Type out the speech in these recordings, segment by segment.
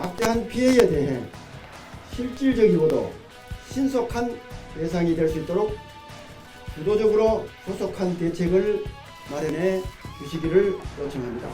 막대한 피해에 대해 실질적이고도 신속한 예상이 될 수 있도록 주도적으로 조속한 대책을 마련해 주시기를 요청합니다.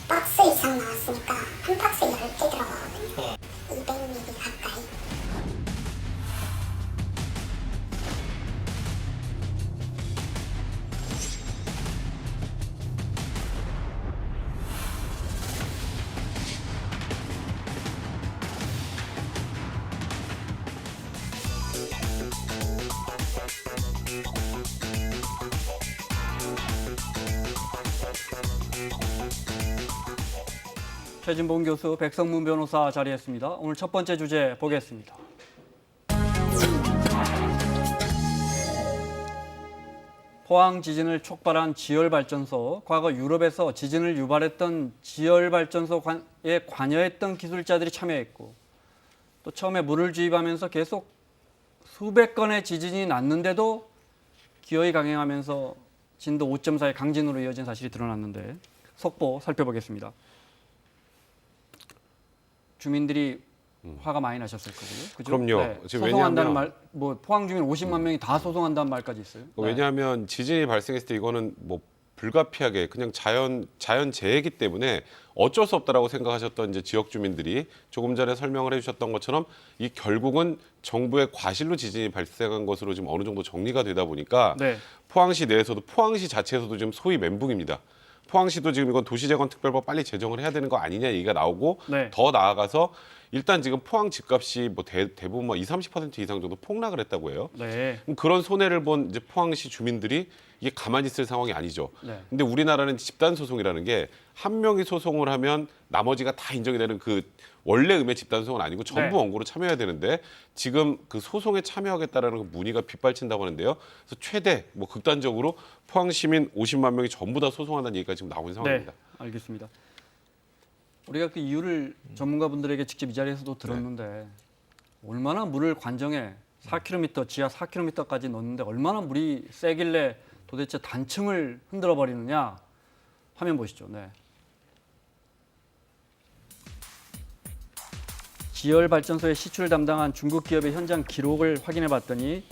박스 이상 나왔으니까 한 박스에 10개 들어가거든요. 200ml 가까이. 최진봉 교수, 백성문 변호사 자리했습니다. 오늘 첫 번째 주제 보겠습니다. 포항 지진을 촉발한 지열발전소, 과거 유럽에서 지진을 유발했던 지열발전소에 관여했던 기술자들이 참여했고 또 처음에 물을 주입하면서 계속 수백 건의 지진이 났는데도 기어이 강행하면서 진도 5.4의 강진으로 이어진 사실이 드러났는데 속보 살펴보겠습니다. 주민들이 화가 많이 나셨을 거고요. 그죠? 그럼요. 지금 소송한다는 왜냐하면 말, 뭐 포항 주민 50만 명이 다 소송한다는 말까지 있어요. 왜냐하면 지진이 발생했을 때 이거는 뭐 불가피하게 그냥 자연 재해이기 때문에 어쩔 수 없다라고 생각하셨던 이제 지역 주민들이 조금 전에 설명을 해주셨던 것처럼 이 결국은 정부의 과실로 지진이 발생한 것으로 지금 어느 정도 정리가 되다 보니까 네. 포항시 내에서도 포항시 자체에서도 지금 소위 멘붕입니다. 포항시도 지금 이건 도시재건특별법 빨리 제정을 해야 되는 거 아니냐 얘기가 나오고 네. 더 나아가서 일단 지금 포항 집값이 뭐 대부분 뭐 20-30% 이상 정도 폭락을 했다고 해요. 네. 그럼 그런 손해를 본 이제 포항시 주민들이 이게 가만히 있을 상황이 아니죠. 네. 근데 우리나라는 집단 소송이라는 게 한 명이 소송을 하면 나머지가 다 인정이 되는 그 원래 의미의 집단 소송은 아니고 전부 네. 원고로 참여해야 되는데 지금 그 소송에 참여하겠다라는 그 문의가 빗발친다고 하는데요. 그래서 최대 뭐 극단적으로 포항 시민 50만 명이 전부 다 소송한다는 얘기가 지금 나온 상황입니다. 네. 알겠습니다. 우리가 그 이유를 전문가분들에게 직접 이 자리에서도 들었는데 얼마나 물을 관정에 4km, 지하 4km까지 넣는데 얼마나 물이 세길래 도대체 단층을 흔들어 버리느냐. 화면 보시죠. 네. 지열발전소의 시추를 담당한 중국 기업의 현장 기록을 확인해 봤더니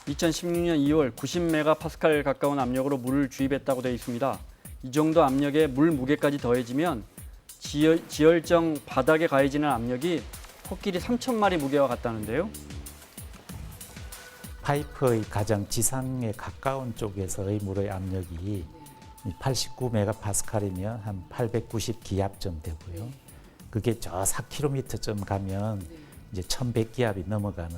2016년 2월 90메가파스칼 가까운 압력으로 물을 주입했다고 되어 있습니다. 이 정도 압력에 물 무게까지 더해지면 지열정 바닥에 가해지는 압력이 코끼리 3,000마리 무게와 같다는데요. 파이프의 가장 지상에 가까운 쪽에서의 물의 압력이 89메가파스칼이면 한 890 기압쯤 되고요. 그게 저 4km쯤 가면 이제 1100기압이 넘어가는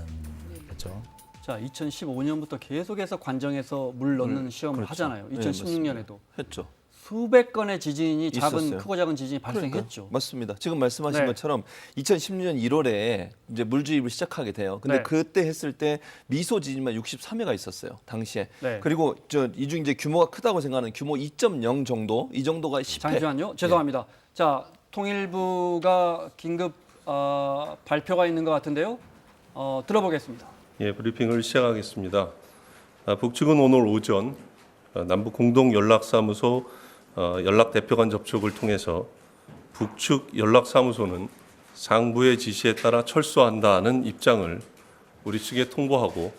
거죠. 자, 2015년부터 계속해서 관정에서 물 넣는 시험을 그렇죠. 하잖아요. 네, 2016년에도 했죠. 수백 건의 지진이 있었어요. 크고 작은 지진이 발생했죠. 그러니까, 맞습니다. 지금 말씀하신 네. 것처럼 2016년 1월에 이제 물 주입을 시작하게 돼요. 근데 네. 그때 했을 때 미소 지진만 63회가 있었어요. 당시에. 네. 그리고 이 중 이제 규모가 크다고 생각하는 규모 2.0 정도, 이 정도가 10회. 잠시만요. 죄송합니다. 자, 통일부가 긴급 발표가 있는 것 같은데요. 들어보겠습니다. 예, 브리핑을 시작하겠습니다. 북측은 오늘 오전 남북 공동 연락사무소 연락 대표 간 접촉을 통해서 북측 연락사무소는 상부의 지시에 따라 철수한다는 입장을 우리 측에 통보하고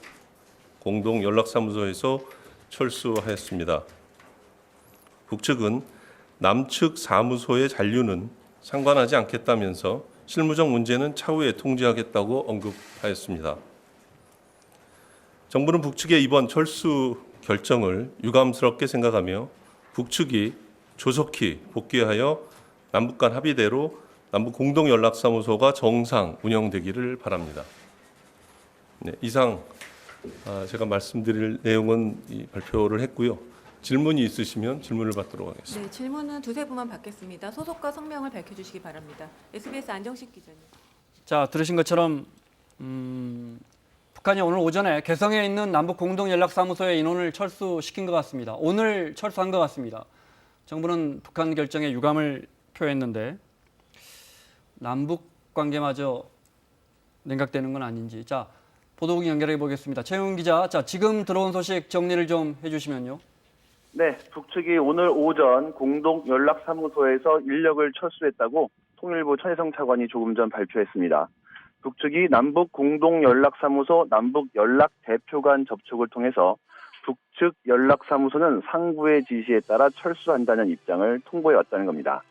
공동 연락사무소에서 철수하였습니다. 북측은 남측 사무소의 잔류는 상관하지 않겠다면서 실무적 문제는 차후에 통지하겠다고 언급하였습니다. 정부는 북측의 이번 철수 결정을 유감스럽게 생각하며 북측이 조속히 복귀하여 남북 간 합의대로 남북 공동연락사무소가 정상 운영되기를 바랍니다. 네, 이상 제가 말씀드릴 내용은 이 발표를 했고요. 질문이 있으시면 질문을 받도록 하겠습니다. 네, 질문은 두세 분만 받겠습니다. 소속과 성명을 밝혀주시기 바랍니다. SBS 안정식 기자님. 자, 들으신 것처럼 북한이 오늘 오전에 개성에 있는 남북 공동연락사무소의 인원을 철수시킨 것 같습니다. 오늘 철수한 것 같습니다. 정부는 북한 결정에 유감을 표했는데 남북 관계마저 냉각되는 건 아닌지. 자, 보도국 연결해 보겠습니다. 최훈 기자, 자 지금 들어온 소식 정리를 좀 해주시면요. 네, 북측이 오늘 오전 공동연락사무소에서 인력을 철수했다고 통일부 천혜성 차관이 조금 전 발표했습니다. 북측이 남북 공동연락사무소 남북연락대표 간 접촉을 통해서 북측 연락사무소는 상부의 지시에 따라 철수한다는 입장을 통보해 왔다는 겁니다.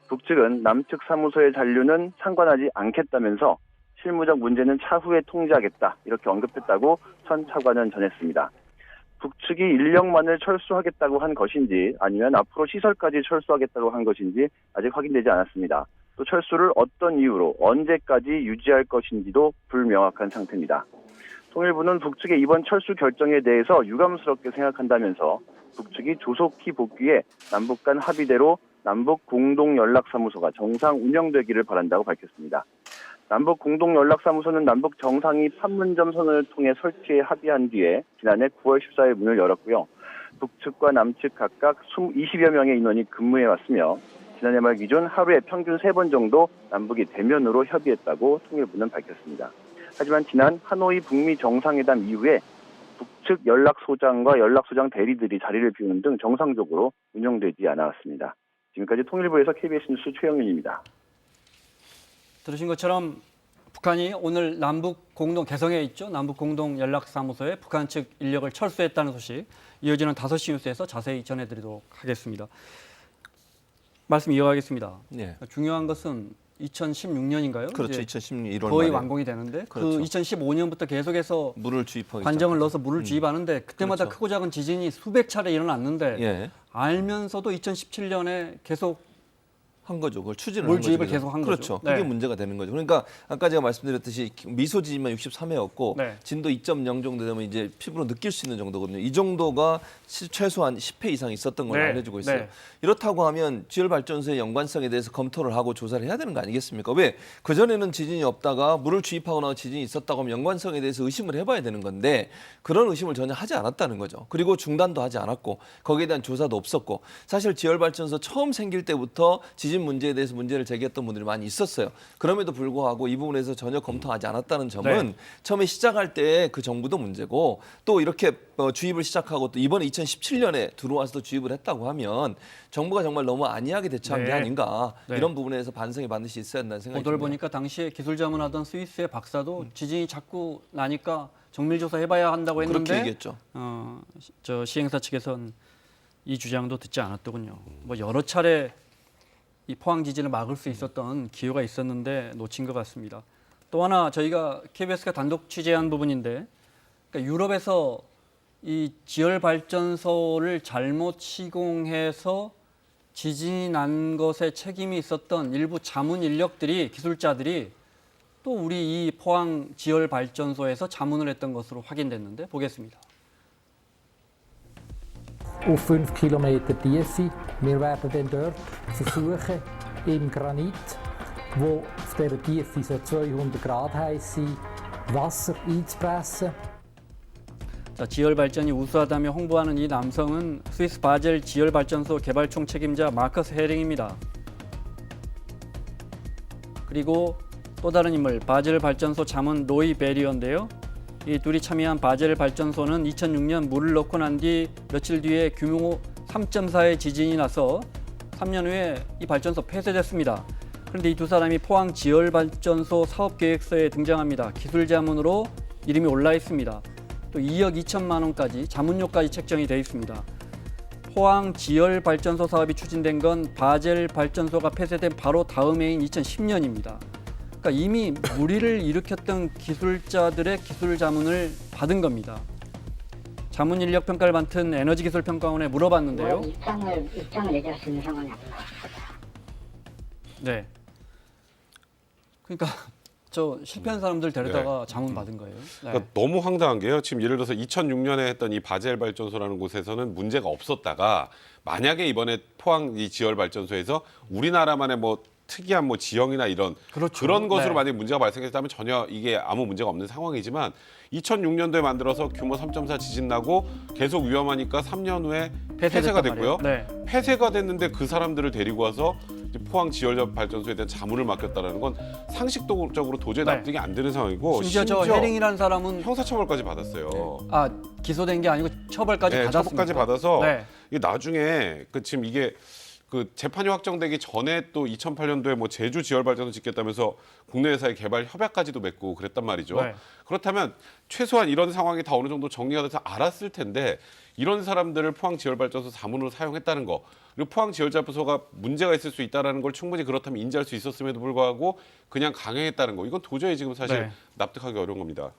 북측은 남측 사무소의 잔류는 상관하지 않겠다면서 실무적 문제는 차후에 통제하겠다 이렇게 언급했다고 천 차관은 전했습니다. 북측이 인력만을 철수하겠다고 한 것인지 아니면 앞으로 시설까지 철수하겠다고 한 것인지 아직 확인되지 않았습니다. 또 철수를 어떤 이유로 언제까지 유지할 것인지도 불명확한 상태입니다. 통일부는 북측의 이번 철수 결정에 대해서 유감스럽게 생각한다면서 북측이 조속히 복귀해 남북 간 합의대로 남북 공동연락사무소가 정상 운영되기를 바란다고 밝혔습니다. 남북 공동연락사무소는 남북 정상이 판문점 선언을 통해 설치에 합의한 뒤에 지난해 9월 14일 문을 열었고요. 북측과 남측 각각 20여 명의 인원이 근무해 왔으며 지난해 말 기준 하루에 평균 3번 정도 남북이 대면으로 협의했다고 통일부는 밝혔습니다. 하지만 지난 하노이 북미 정상회담 이후에 북측 연락소장과 연락소장 대리들이 자리를 비우는 등 정상적으로 운영되지 않았습니다. 지금까지 통일부에서 KBS 뉴스 최영윤입니다. 들으신 것처럼 북한이 오늘 남북 공동 개성에 있죠. 남북 공동 연락사무소에 북한 측 인력을 철수했다는 소식 이어지는 5시 뉴스에서 자세히 전해드리도록 하겠습니다. 말씀 이어가겠습니다. 네. 중요한 것은 2016년인가요? 그렇죠. 2016년 1월 거의 말에 완공이 되는데 그렇죠. 그 2015년부터 계속해서 물을 주입하기 관정을 넣어서 물을 주입하는데 그때마다 그렇죠. 크고 작은 지진이 수백 차례 일어났는데 예. 알면서도 2017년에 계속 한 거죠. 그걸 추진을 물 한 거죠. 주입을 그래서. 계속 한 그렇죠. 거죠. 그게 네. 문제가 되는 거죠. 그러니까 아까 제가 말씀드렸듯이 미소 지진만 63회였고 네. 진도 2.0 정도 되면 이제 피부로 느낄 수 있는 정도거든요. 이 정도가 최소한 10회 이상 있었던 걸로 네. 알려지고 있어요. 네. 이렇다고 하면 지열발전소의 연관성에 대해서 검토를 하고 조사를 해야 되는 거 아니겠습니까? 왜? 그전에는 지진이 없다가 물을 주입하거나 지진이 있었다고 하면 연관성에 대해서 의심을 해봐야 되는 건데 그런 의심을 전혀 하지 않았다는 거죠. 그리고 중단도 하지 않았고 거기에 대한 조사도 없었고 사실 지열발전소 처음 생길 때부터 지진 문제에 대해서 문제를 제기했던 분들이 많이 있었어요. 그럼에도 불구하고 이 부분에서 전혀 검토하지 않았다는 점은 네. 처음에 시작할 때 그 정부도 문제고 또 이렇게 주입을 시작하고 또 이번에 2017년에 들어와서도 주입을 했다고 하면 정부가 정말 너무 안이하게 대처한 게 네. 아닌가 네. 이런 부분에서 반성이 반드시 있어야 한다는 생각이 보도를 듭니다. 보니까 당시에 기술 자문하던 스위스의 박사도 지진이 자꾸 나니까 정밀 조사 해봐야 한다고 그렇게 했는데 얘기했죠. 저 시행사 측에서는 이 주장도 듣지 않았더군요. 뭐 여러 차례 이 포항 지진을 막을 수 있었던 기회가 있었는데 놓친 것 같습니다. 또 하나 저희가 KBS가 단독 취재한 부분인데 그러니까 유럽에서 이 지열 발전소를 잘못 시공해서 지진이 난 것에 책임이 있었던 일부 자문 인력들이 기술자들이 또 우리 이 포항 지열 발전소에서 자문을 했던 것으로 확인됐는데 보겠습니다. Auf 5 Kilometer Tiefe. Wir werden dann dort versuchen, im Granit, wo auf dieser Tiefe so 200 Grad heiß sind, Wasser einzupressen. 자, 지열 발전이 우수하다며 홍보하는 이 남성은 스위스 바젤 지열 발전소 개발총 책임자 마커스 헤링입니다. 그리고 또 다른 인물 바젤 발전소 자문 로이 베리어인데요. 이 둘이 참여한 바젤 발전소는 2006년 물을 넣고 난 뒤 며칠 뒤에 규모 3.4의 지진이 나서 3년 후에 이 발전소 폐쇄됐습니다. 그런데 이 두 사람이 포항 지열 발전소 사업 계획서에 등장합니다. 기술 자문으로 이름이 올라 있습니다. 또 2억 2천만 원까지 자문료까지 책정이 되어 있습니다. 포항 지열 발전소 사업이 추진된 건 바젤 발전소가 폐쇄된 바로 다음 해인 2010년입니다. 그러니까 이미 무리를 일으켰던 기술자들의 기술 자문을 받은 겁니다. 자문 인력 평가를 맡은 에너지기술평가원에 물어봤는데요. 입장을 얘기할 수 있는 상황이 아닌 것 같습니다. 네. 그러니까 저 실패한 사람들 데려다가 자문 받은 거예요. 네. 그러니까 너무 황당한 게요. 지금 예를 들어서 2006년에 했던 이 바젤 발전소라는 곳에서는 문제가 없었다가 만약에 이번에 포항 이 지열 발전소에서 우리나라만의 뭐 특이한 뭐 지형이나 이런 그렇죠. 그런 것으로 네. 만약에 문제가 발생했다면 전혀 이게 아무 문제가 없는 상황이지만 2006년도에 만들어서 규모 3.4 지진 나고 계속 위험하니까 3년 후에 폐쇄가 됐고요. 네. 폐쇄가 됐는데 그 사람들을 데리고 와서 이제 포항 지열 발전소에 대한 자문을 맡겼다라는 건 상식적으로 도저히 네. 납득이 안 되는 상황이고 심지어 저 해링이라는 사람은 형사처벌까지 받았어요. 기소된 게 아니고 처벌까지 네, 받았습니다. 처벌까지 받아서 네. 이게 나중에 지금 이게 그 재판이 확정되기 전에 또 2008년도에 뭐 제주 지열 발전소 짓겠다면서 국내 회사의 개발 협약까지도 맺고 그랬단 말이죠. 네. 그렇다면 최소한 이런 상황이 다 어느 정도 정리가 돼서 알았을 텐데 이런 사람들을 포항 지열 발전소 자문으로 사용했다는 거, 그리고 포항 지열 발전소가 문제가 있을 수 있다라는 걸 충분히 그렇다면 인지할 수 있었음에도 불구하고 그냥 강행했다는 거, 이건 도저히 지금 사실 네. 납득하기 어려운 겁니다.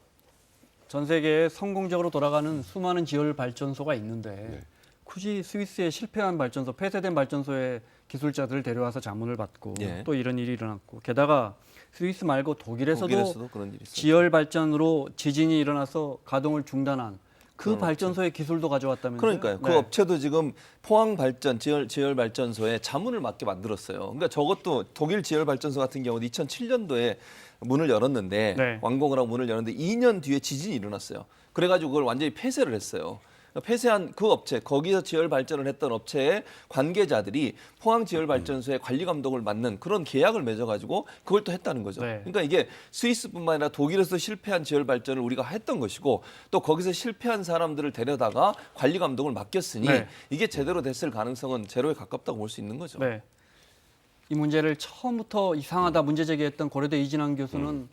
전 세계에 성공적으로 돌아가는 수많은 지열 발전소가 있는데 네. 굳이 스위스의 실패한 발전소, 폐쇄된 발전소의 기술자들을 데려와서 자문을 받고 예. 또 이런 일이 일어났고, 게다가 스위스 말고 독일에서도 그런 일이 있어요. 지열 발전으로 지진이 일어나서 가동을 중단한 그 발전소의 기술도 가져왔다면서요? 그러니까요. 그 네. 업체도 지금 포항 발전 지열 발전소에 자문을 맡게 만들었어요. 그러니까 저것도 독일 지열 발전소 같은 경우는 2007년도에 문을 열었는데 네. 완공을 하고 문을 열었는데 2년 뒤에 지진이 일어났어요. 그래가지고 그걸 완전히 폐쇄를 했어요. 폐쇄한 그 업체, 거기서 지열 발전을 했던 업체의 관계자들이 포항 지열 발전소의 관리 감독을 맡는 그런 계약을 맺어가지고 그걸 또 했다는 거죠. 네. 그러니까 이게 스위스뿐만 아니라 독일에서 실패한 지열 발전을 우리가 했던 것이고 또 거기서 실패한 사람들을 데려다가 관리 감독을 맡겼으니 네. 이게 제대로 됐을 가능성은 제로에 가깝다고 볼 수 있는 거죠. 네. 이 문제를 처음부터 이상하다 문제 제기했던 고려대 이진환 교수는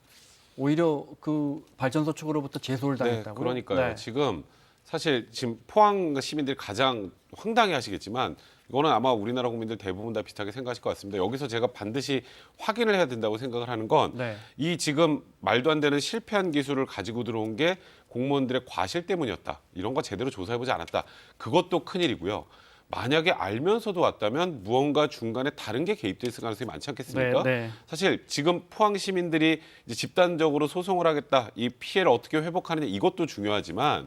오히려 그 발전소 측으로부터 제소를 네, 당했다고요? 그러니까요. 네. 지금 사실 지금 포항 시민들이 가장 황당해하시겠지만 이거는 아마 우리나라 국민들 대부분 다 비슷하게 생각하실 것 같습니다. 여기서 제가 반드시 확인을 해야 된다고 생각을 하는 건 이 네. 지금 말도 안 되는 실패한 기술을 가지고 들어온 게 공무원들의 과실 때문이었다. 이런 거 제대로 조사해보지 않았다. 그것도 큰일이고요. 만약에 알면서도 왔다면 무언가 중간에 다른 게 개입돼 있을 가능성이 많지 않겠습니까? 네, 네. 사실 지금 포항 시민들이 이제 집단적으로 소송을 하겠다, 이 피해를 어떻게 회복하느냐, 이것도 중요하지만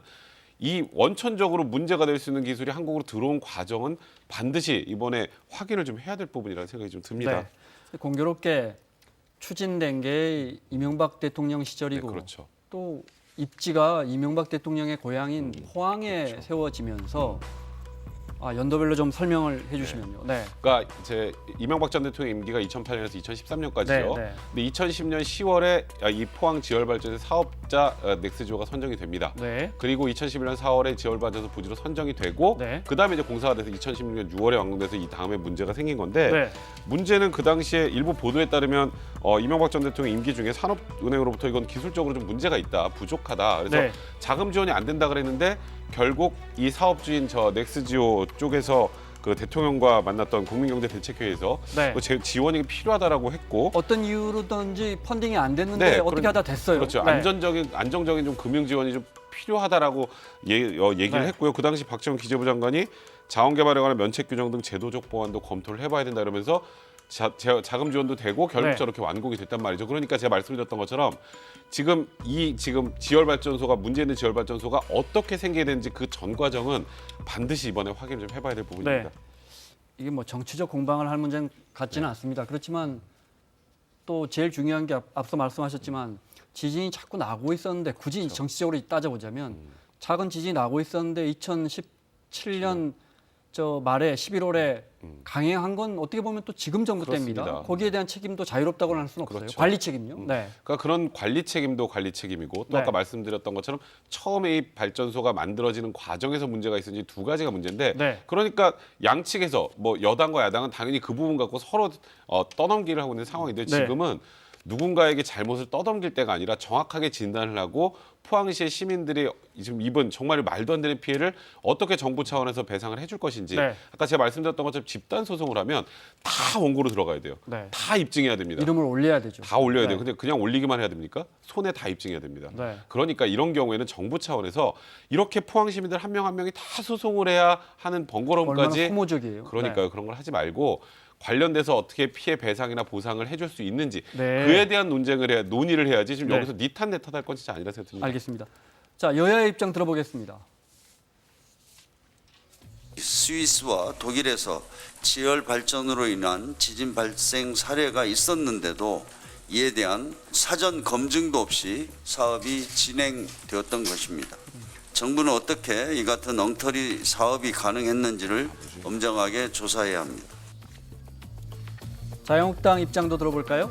이 원천적으로 문제가 될 수 있는 기술이 한국으로 들어온 과정은 반드시 이번에 확인을 좀 해야 될 부분이라는 생각이 좀 듭니다. 네. 공교롭게 추진된 게 이명박 대통령 시절이고 네, 그렇죠. 또 입지가 이명박 대통령의 고향인 포항에 그렇죠. 세워지면서 연도별로 좀 설명을 해주시면요. 네. 그러니까 이제 이명박 전 대통령 임기가 2008년에서 2013년까지죠. 네, 네. 근데 2010년 10월에 이 포항 지열발전소 사업자 넥스지오가 선정이 됩니다. 네. 그리고 2011년 4월에 지열발전소 부지로 선정이 되고 네. 그다음에 이제 공사가 돼서 2016년 6월에 완공돼서 이 다음에 문제가 생긴 건데 네. 문제는 그 당시에 일부 보도에 따르면 이명박 전 대통령 임기 중에 산업은행으로부터 이건 기술적으로 좀 문제가 있다, 부족하다. 그래서 네. 자금 지원이 안 된다 그랬는데 결국 이 사업주인 저 넥스지오 쪽에서 그 대통령과 만났던 국민경제대책회의에서 네. 지원이 필요하다라고 했고 어떤 이유로든지 펀딩이 안 됐는데 네, 어떻게 하다 됐어요. 그렇죠. 네. 안정적인 좀 금융 지원이 좀 필요하다라고 얘기를 네. 했고요. 그 당시 박지원 기재부 장관이 자원개발에 관한 면책 규정 등 제도적 보완도 검토를 해봐야 된다 이러면서 자금 지원도 되고 결국 네. 저렇게 완공이 됐단 말이죠. 그러니까 제가 말씀드렸던 것처럼 지금 지열 발전소가 문제 있는 지열 발전소가 어떻게 생기게 되는지 그 전 과정은 반드시 이번에 확인 좀 해봐야 될 부분입니다. 네. 이게 뭐 정치적 공방을 할 문제는 같지는 않습니다. 그렇지만 또 제일 중요한 게 앞서 말씀하셨지만 지진이 자꾸 나고 있었는데 굳이 그렇죠. 정치적으로 따져보자면 작은 지진이 나고 있었는데 2017년 저 말에 11월에 강행한 건 어떻게 보면 또 지금 정부 때입니다. 그렇습니다. 거기에 대한 책임도 자유롭다고는 할 수는 없어요. 그렇죠. 관리 책임요. 네. 그러니까 그런 관리 책임도 관리 책임이고 또 네. 아까 말씀드렸던 것처럼 처음에 이 발전소가 만들어지는 과정에서 문제가 있었는지 두 가지가 문제인데 네. 그러니까 양측에서 뭐 여당과 야당은 당연히 그 부분 갖고 서로 떠넘기를 하고 있는 상황인데 네. 지금은 누군가에게 잘못을 떠넘길 때가 아니라 정확하게 진단을 하고 포항시의 시민들이 지금 입은 정말 말도 안 되는 피해를 어떻게 정부 차원에서 배상을 해줄 것인지 네. 아까 제가 말씀드렸던 것처럼 집단 소송을 하면 다 원고로 들어가야 돼요. 네. 다 입증해야 됩니다. 이름을 올려야 되죠. 다 올려야 네. 돼요. 근데 그냥 올리기만 해야 됩니까? 손에 다 입증해야 됩니다. 네. 그러니까 이런 경우에는 정부 차원에서 이렇게 포항 시민들 한 명 한 명이 다 소송을 해야 하는 얼마나 번거로움까지 소모적이에요. 그러니까요. 네. 그런 걸 하지 말고 관련돼서 어떻게 피해 배상이나 보상을 해줄 수 있는지 네. 그에 대한 논의를 해야지 지금 네. 여기서 니 탓 내 탓할 건 진짜 아니라 생각됩니다. 알겠습니다. 자, 여야의 입장 들어보겠습니다. 스위스와 독일에서 지열 발전으로 인한 지진 발생 사례가 있었는데도 이에 대한 사전 검증도 없이 사업이 진행되었던 것입니다. 정부는 어떻게 이 같은 엉터리 사업이 가능했는지를 엄정하게 조사해야 합니다. 자유한국당 입장도 들어볼까요?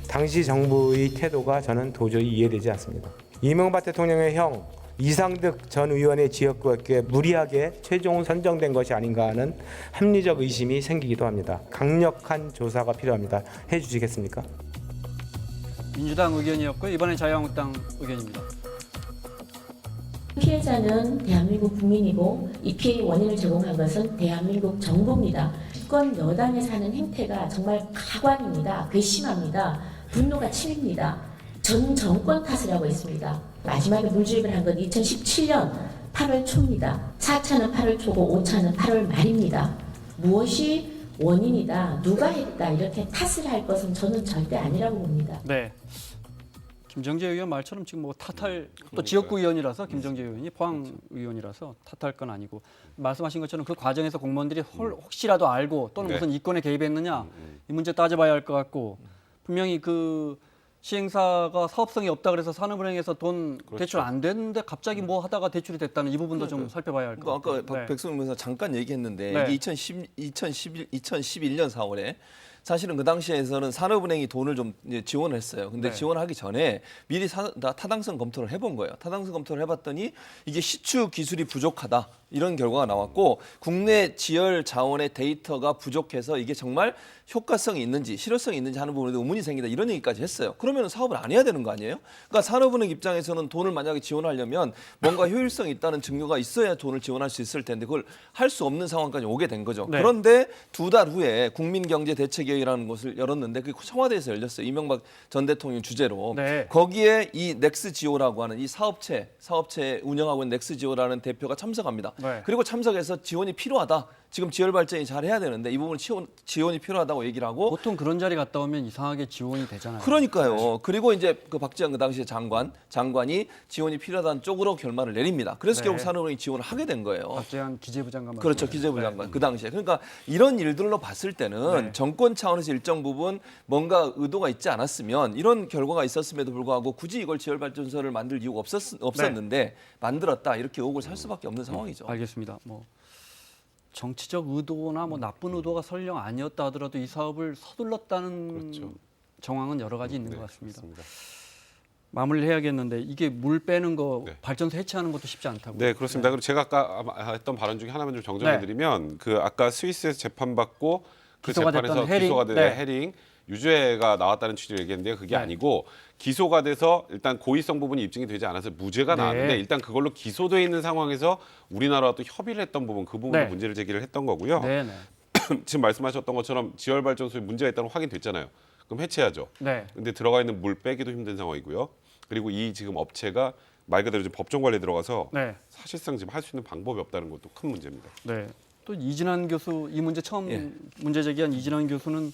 당시 정부의 태도가 저는 도저히 이해되지 않습니다. 이명박 대통령의 형 이상득 전 의원의 지역구역에 무리하게 최종 선정된 것이 아닌가 하는 합리적 의심이 생기기도 합니다. 강력한 조사가 필요합니다. 해주시겠습니까? 민주당 의견이었고 이번엔 자유한국당 의견입니다. 피해자는 대한민국 국민이고 이 피해의 원인을 제공한 것은 대한민국 정부입니다. 집권 여당에서 하는 행태가 정말 가관입니다. 괘씸합니다. 분노가 치밉니다. 전 정권 탓을 하고 있습니다. 마지막에 물주입을 한 건 2017년 8월 초입니다. 4차는 8월 초고 5차는 8월 말입니다. 무엇이 원인이다, 누가 했다 이렇게 탓을 할 것은 저는 절대 아니라고 봅니다. 네. 김정재 의원 말처럼 지금 뭐 탓할 또 지역구 의원이라서 김정재 의원이 포항 의원이라서 탓할 건 아니고 말씀하신 것처럼 그 과정에서 공무원들이 혹시라도 알고 또는 무슨 이권에 개입했느냐 이 문제 따져봐야 할 것 같고 분명히 그 시행사가 사업성이 없다 그래서 산업은행에서 돈 대출 안 됐는데 갑자기 뭐 하다가 대출이 됐다는 이 부분도 좀 살펴봐야 할 것 같아요. 아까 백승훈 변호사 잠깐 얘기했는데 네. 이게 2011년 4월에 사실은 그 당시에서는 산업은행이 돈을 좀 이제 지원을 했어요. 근데 네. 지원하기 전에 미리 타당성 검토를 해본 거예요. 타당성 검토를 해봤더니 이게 시추 기술이 부족하다. 이런 결과가 나왔고 국내 지열 자원의 데이터가 부족해서 이게 정말 효과성이 있는지 실효성이 있는지 하는 부분에도 의문이 생긴다. 이런 얘기까지 했어요. 그러면 사업을 안 해야 되는 거 아니에요? 그러니까 산업은행 입장에서는 돈을 만약에 지원하려면 뭔가 효율성이 있다는 증거가 있어야 돈을 지원할 수 있을 텐데 그걸 할 수 없는 상황까지 오게 된 거죠. 네. 그런데 2달 후에 국민경제대책회의라는 곳을 열었는데 그게 청와대에서 열렸어요. 이명박 전 대통령 주재로. 네. 거기에 이 넥스지오라고 하는 이 사업체 운영하고 있는 넥스지오라는 대표가 참석합니다. 네. 그리고 참석해서 지원이 필요하다. 지금 지열 발전이 잘 해야 되는데 이 부분 지원이 필요하다고 얘기를 하고 보통 그런 자리 갔다 오면 이상하게 지원이 되잖아요. 그러니까요. 그리고 이제 그 박지원 그 당시에 장관이 지원이 필요하다는 쪽으로 결말을 내립니다. 그래서 네. 결국 산업은행이 지원을 하게 된 거예요. 박재환 기재부 장관 그렇죠. 기재부 장관 그 당시에. 그러니까 이런 일들로 봤을 때는 네. 정권 차원에서 일정 부분 뭔가 의도가 있지 않았으면 이런 결과가 있었음에도 불구하고 굳이 이걸 지열발전소를 만들 이유가 없었는데 만들었다 이렇게 의혹을 살 수밖에 없는 상황이죠. 알겠습니다. 뭐 정치적 의도나 뭐 나쁜 의도가 설령 아니었다 하더라도 이 사업을 서둘렀다는 그렇죠. 정황은 여러 가지 있는 것 같습니다. 그렇습니다. 마무리를 해야겠는데 이게 물 빼는 거 네. 발전소 해체하는 것도 쉽지 않다고요. 네, 그렇습니다. 그리고 제가 아까 했던 발언 중에 하나만 좀 정정해드리면 그 아까 스위스에서 재판받고 그 기소가 재판에서 됐던 해링. 기소가 된 네. 해링 유죄가 나왔다는 취지로 얘기했는데 그게 네. 아니고 기소가 돼서 일단 고의성 부분이 입증이 되지 않아서 무죄가 네. 나왔는데 일단 그걸로 기소돼 있는 상황에서 우리나라와 또 협의를 했던 부분 그 부분도 네. 문제를 제기를 했던 거고요. 네, 네. 지금 말씀하셨던 것처럼 지열발전소에 문제가 있다는 거 확인됐잖아요. 그럼 해체하죠. 네. 근데 들어가 있는 물 빼기도 힘든 상황이고요. 그리고 이 지금 업체가 말 그대로 지금 법정 관리에 들어가서 네. 사실상 지금 할 수 있는 방법이 없다는 것도 큰 문제입니다. 네. 또 이진환 교수 이 문제 처음 문제 제기한 이진환 교수는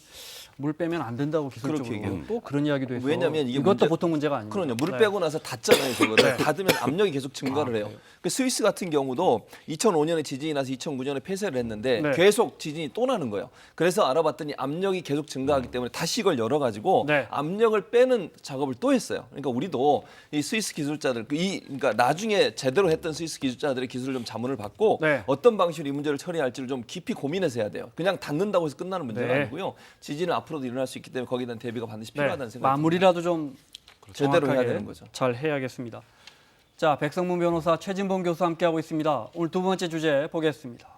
물 빼면 안 된다고 기술적으로 그렇게 얘기해요. 또 그런 이야기도 해서 왜냐하면 이게 이것도 보통 문제가 아닙니다. 그럼요. 물 네. 빼고 나서 닫잖아요. 그거를. 네. 닫으면 압력이 계속 증가를 해요. 네. 그 스위스 같은 경우도 2005년에 지진이 나서 2009년에 폐쇄를 했는데 네. 계속 지진이 또 나는 거예요. 그래서 알아봤더니 압력이 계속 증가하기 때문에 다시 이걸 열어가지고 네. 압력을 빼는 작업을 또 했어요. 그러니까 우리도 이 스위스 기술자들, 그러니까 나중에 제대로 했던 스위스 기술자들의 기술을 좀 자문을 받고 네. 어떤 방식으로 이 문제를 처리할지를 좀 깊이 고민해서 해야 돼요. 그냥 닫는다고 해서 끝나는 문제가 네. 아니고요. 지진은 앞으로도 일어날 수 있기 때문에 거기에 대한 대비가 반드시 필요하다는 네. 생각이 듭니다. 마무리라도 좀 제대로 해야 정확하게 되는 거죠. 잘 해야겠습니다. 자, 백성문 변호사, 최진봉 교수 함께하고 있습니다. 오늘 두 번째 주제 보겠습니다.